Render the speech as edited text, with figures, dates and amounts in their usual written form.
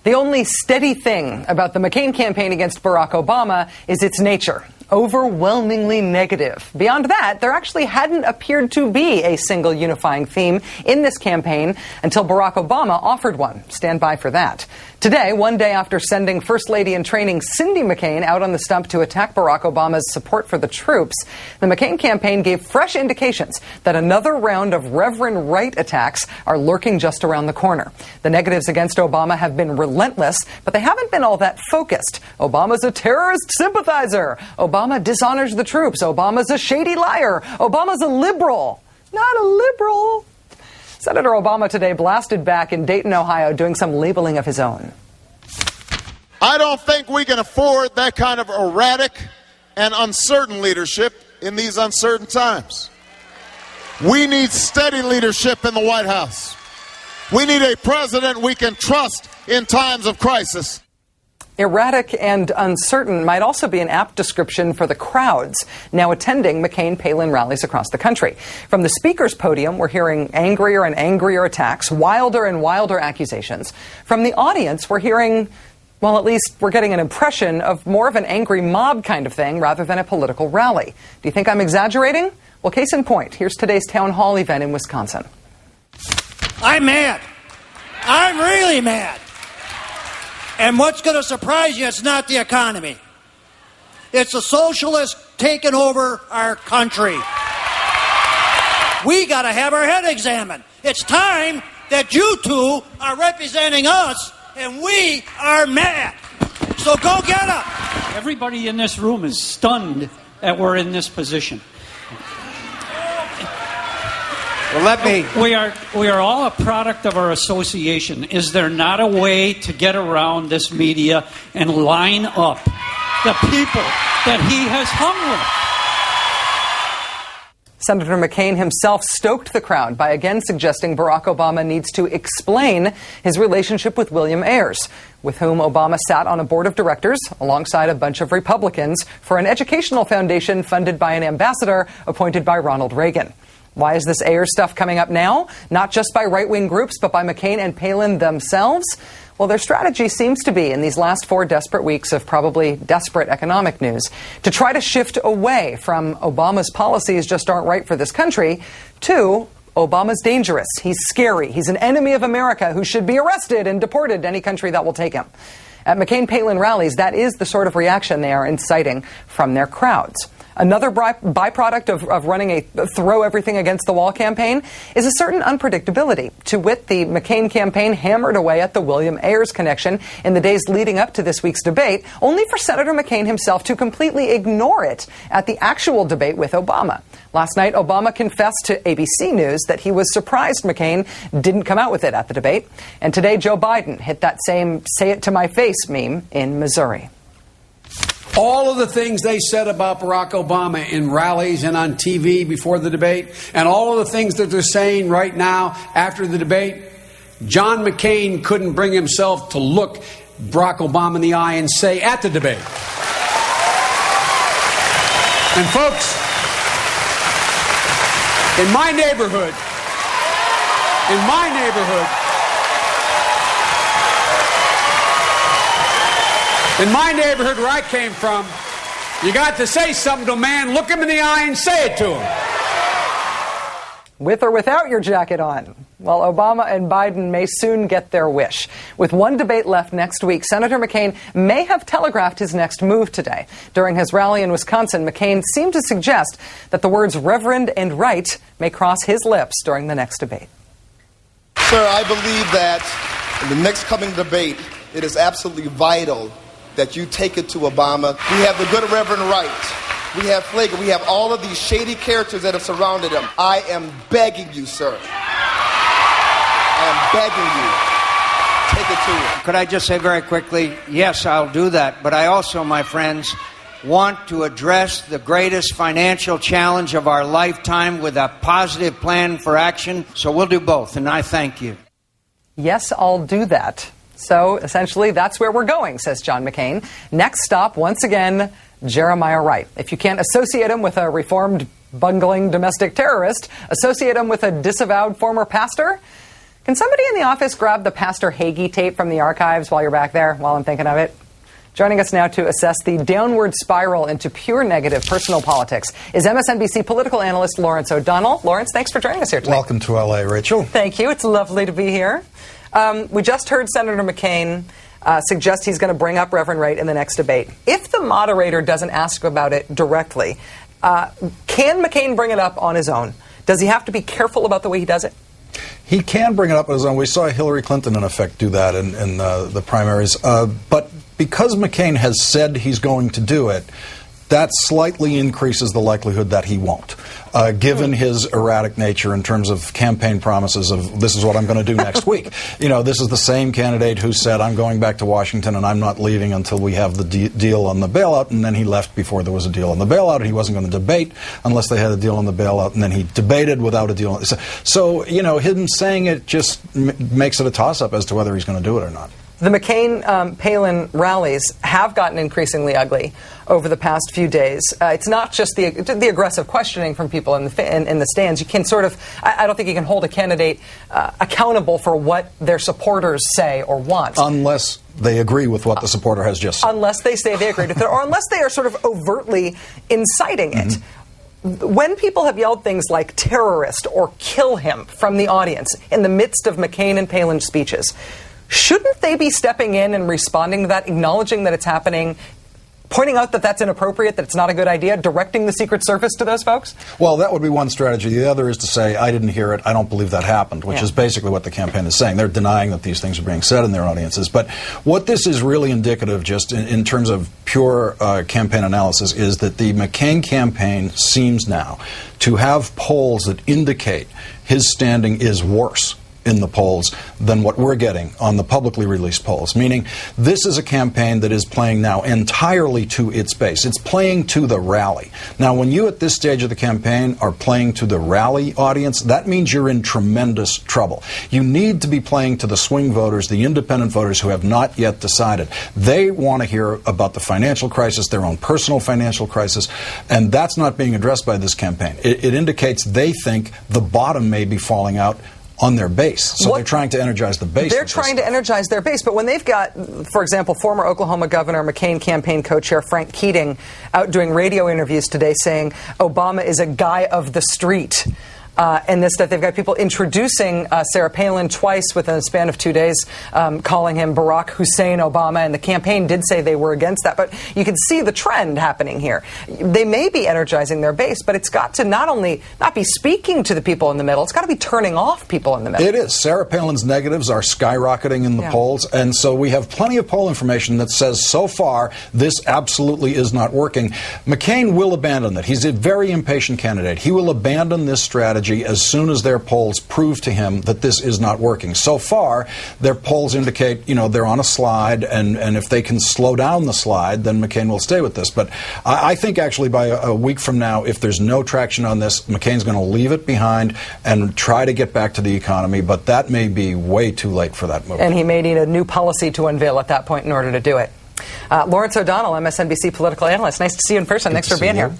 The only steady thing about the McCain campaign against Barack Obama is its nature. Overwhelmingly negative. Beyond that, there actually hadn't appeared to be a single unifying theme in this campaign until Barack Obama offered one. Stand by for that. Today, one day after sending First Lady in Training Cindy McCain out on the stump to attack Barack Obama's support for the troops, the McCain campaign gave fresh indications that another round of Reverend Right attacks are lurking just around the corner. The negatives against Obama have been relentless, but they haven't been all that focused. Obama's a terrorist sympathizer. Obama dishonors the troops. Obama's a shady liar. Obama's a liberal. Not a liberal. Senator Obama today blasted back in Dayton, Ohio, doing some labeling of his own. I don't think we can afford that kind of erratic and uncertain leadership in these uncertain times. We need steady leadership in the White House. We need a president we can trust in times of crisis. Erratic and uncertain might also be an apt description for the crowds now attending McCain-Palin rallies across the country. From the speaker's podium, we're hearing angrier and angrier attacks, wilder and wilder accusations. From the audience, we're hearing, well, at least we're getting an impression of more of an angry mob kind of thing rather than a political rally. Do you think I'm exaggerating? Well, case in point, here's today's town hall event in Wisconsin. I'm mad. I'm really mad. And what's going to surprise you, it's not the economy. It's the socialists taking over our country. We got to have our head examined. It's time that you two are representing us, and we are mad. So go get them. Everybody in this room is stunned that we're in this position. Well, We are all a product of our association. Is there not a way to get around this media and line up the people that he has hung with? Senator McCain himself stoked the crowd by again suggesting Barack Obama needs to explain his relationship with William Ayers, with whom Obama sat on a board of directors alongside a bunch of Republicans for an educational foundation funded by an ambassador appointed by Ronald Reagan. Why is this Ayers stuff coming up now? Not just by right-wing groups, but by McCain and Palin themselves? Well, their strategy seems to be, in these last 4 desperate weeks of probably desperate economic news, to try to shift away from Obama's policies just aren't right for this country to Obama's dangerous, he's scary, he's an enemy of America who should be arrested and deported to any country that will take him. At McCain-Palin rallies, that is the sort of reaction they are inciting from their crowds. Another byproduct of running a throw-everything-against-the-wall campaign is a certain unpredictability. To wit, the McCain campaign hammered away at the William Ayers connection in the days leading up to this week's debate, only for Senator McCain himself to completely ignore it at the actual debate with Obama. Last night, Obama confessed to ABC News that he was surprised McCain didn't come out with it at the debate. And today, Joe Biden hit that same say-it-to-my-face meme in Missouri. All of the things they said about Barack Obama in rallies and on TV before the debate, and all of the things that they're saying right now after the debate, John McCain couldn't bring himself to look Barack Obama in the eye and say at the debate. And folks, in my neighborhood, where I came from, you got to say something to a man, look him in the eye and say it to him. With or without your jacket on. Well, Obama and Biden may soon get their wish. With one debate left next week, Senator McCain may have telegraphed his next move today. During his rally in Wisconsin, McCain seemed to suggest that the words Reverend and Right may cross his lips during the next debate. Sir, I believe that in the next coming debate, it is absolutely vital that you take it to Obama. We have the good Reverend Wright. We have Flager. We have all of these shady characters that have surrounded him. I am begging you, sir. I am begging you. Take it to him. Could I just say very quickly, yes, I'll do that. But I also, my friends, want to address the greatest financial challenge of our lifetime with a positive plan for action. So we'll do both, and I thank you. Yes, I'll do that. So, essentially, that's where we're going, says John McCain. Next stop, once again, Jeremiah Wright. If you can't associate him with a reformed, bungling domestic terrorist, associate him with a disavowed former pastor. Can somebody in the office grab the Pastor Hagee tape from the archives while you're back there, while I'm thinking of it? Joining us now to assess the downward spiral into pure negative personal politics is MSNBC political analyst Lawrence O'Donnell. Lawrence, thanks for joining us here today. Welcome to L.A., Rachel. Thank you. It's lovely to be here. We just heard Senator McCain suggest he's going to bring up Reverend Wright in the next debate. If the moderator doesn't ask about it directly, can McCain bring it up on his own? Does he have to be careful about the way he does it? He can bring it up on his own. We saw Hillary Clinton, in effect, do that in the primaries. But because McCain has said he's going to do it, that slightly increases the likelihood that he won't, given his erratic nature in terms of campaign promises of this is what I'm going to do next week. You know, this is the same candidate who said I'm going back to Washington and I'm not leaving until we have the deal on the bailout, and then he left before there was a deal on the bailout, and he wasn't going to debate unless they had a deal on the bailout, and then he debated without a deal. So you know, him saying it just makes it a toss-up as to whether he's going to do it or not. The McCain-Palin rallies have gotten increasingly ugly over the past few days. It's not just the aggressive questioning from people in the stands. You can sort of, I don't think you can hold a candidate accountable for what their supporters say or want. Unless they agree with what the supporter has just said. Unless they say they agree with it, or unless they are sort of overtly inciting it. When people have yelled things like terrorist or kill him from the audience in the midst of McCain and Palin speeches, shouldn't they be stepping in and responding to that, acknowledging that it's happening, pointing out that that's inappropriate, that it's not a good idea, directing the Secret Service to those folks? Well, that would be one strategy. The other is to say, I didn't hear it, I don't believe that happened, which is basically what the campaign is saying. They're denying that these things are being said in their audiences. But what this is really indicative, just in terms of pure campaign analysis, is that the McCain campaign seems now to have polls that indicate his standing is worse in the polls than what we're getting on the publicly released polls, meaning this is a campaign that is playing now entirely to its base. It's playing to the rally. Now, when you at this stage of the campaign are playing to the rally audience, that means you're in tremendous trouble. You need to be playing to the swing voters, the independent voters who have not yet decided. They want to hear about the financial crisis, their own personal financial crisis, and that's not being addressed by this campaign. It indicates they think the bottom may be falling out on their base. So they're trying to energize the base. They're trying to energize their base, but when they've got, for example, former Oklahoma Governor McCain campaign co-chair Frank Keating out doing radio interviews today saying Obama is a guy of the street. And this, that they've got people introducing Sarah Palin twice within a span of 2 days, calling him Barack Hussein Obama, and the campaign did say they were against that. But you can see the trend happening here. They may be energizing their base, but it's got to not be speaking to the people in the middle, it's got to be turning off people in the middle. It is. Sarah Palin's negatives are skyrocketing in the polls, and so we have plenty of poll information that says so far this absolutely is not working. McCain will abandon that. He's a very impatient candidate. He will abandon this strategy as soon as their polls prove to him that this is not working. So far, their polls indicate, you know, they're on a slide, and if they can slow down the slide, then McCain will stay with this. But I think actually by a week from now, if there's no traction on this, McCain's going to leave it behind and try to get back to the economy, but that may be way too late for that move. And he may need a new policy to unveil at that point in order to do it. Lawrence O'Donnell, MSNBC political analyst. Nice to see you in person. Thanks for being here.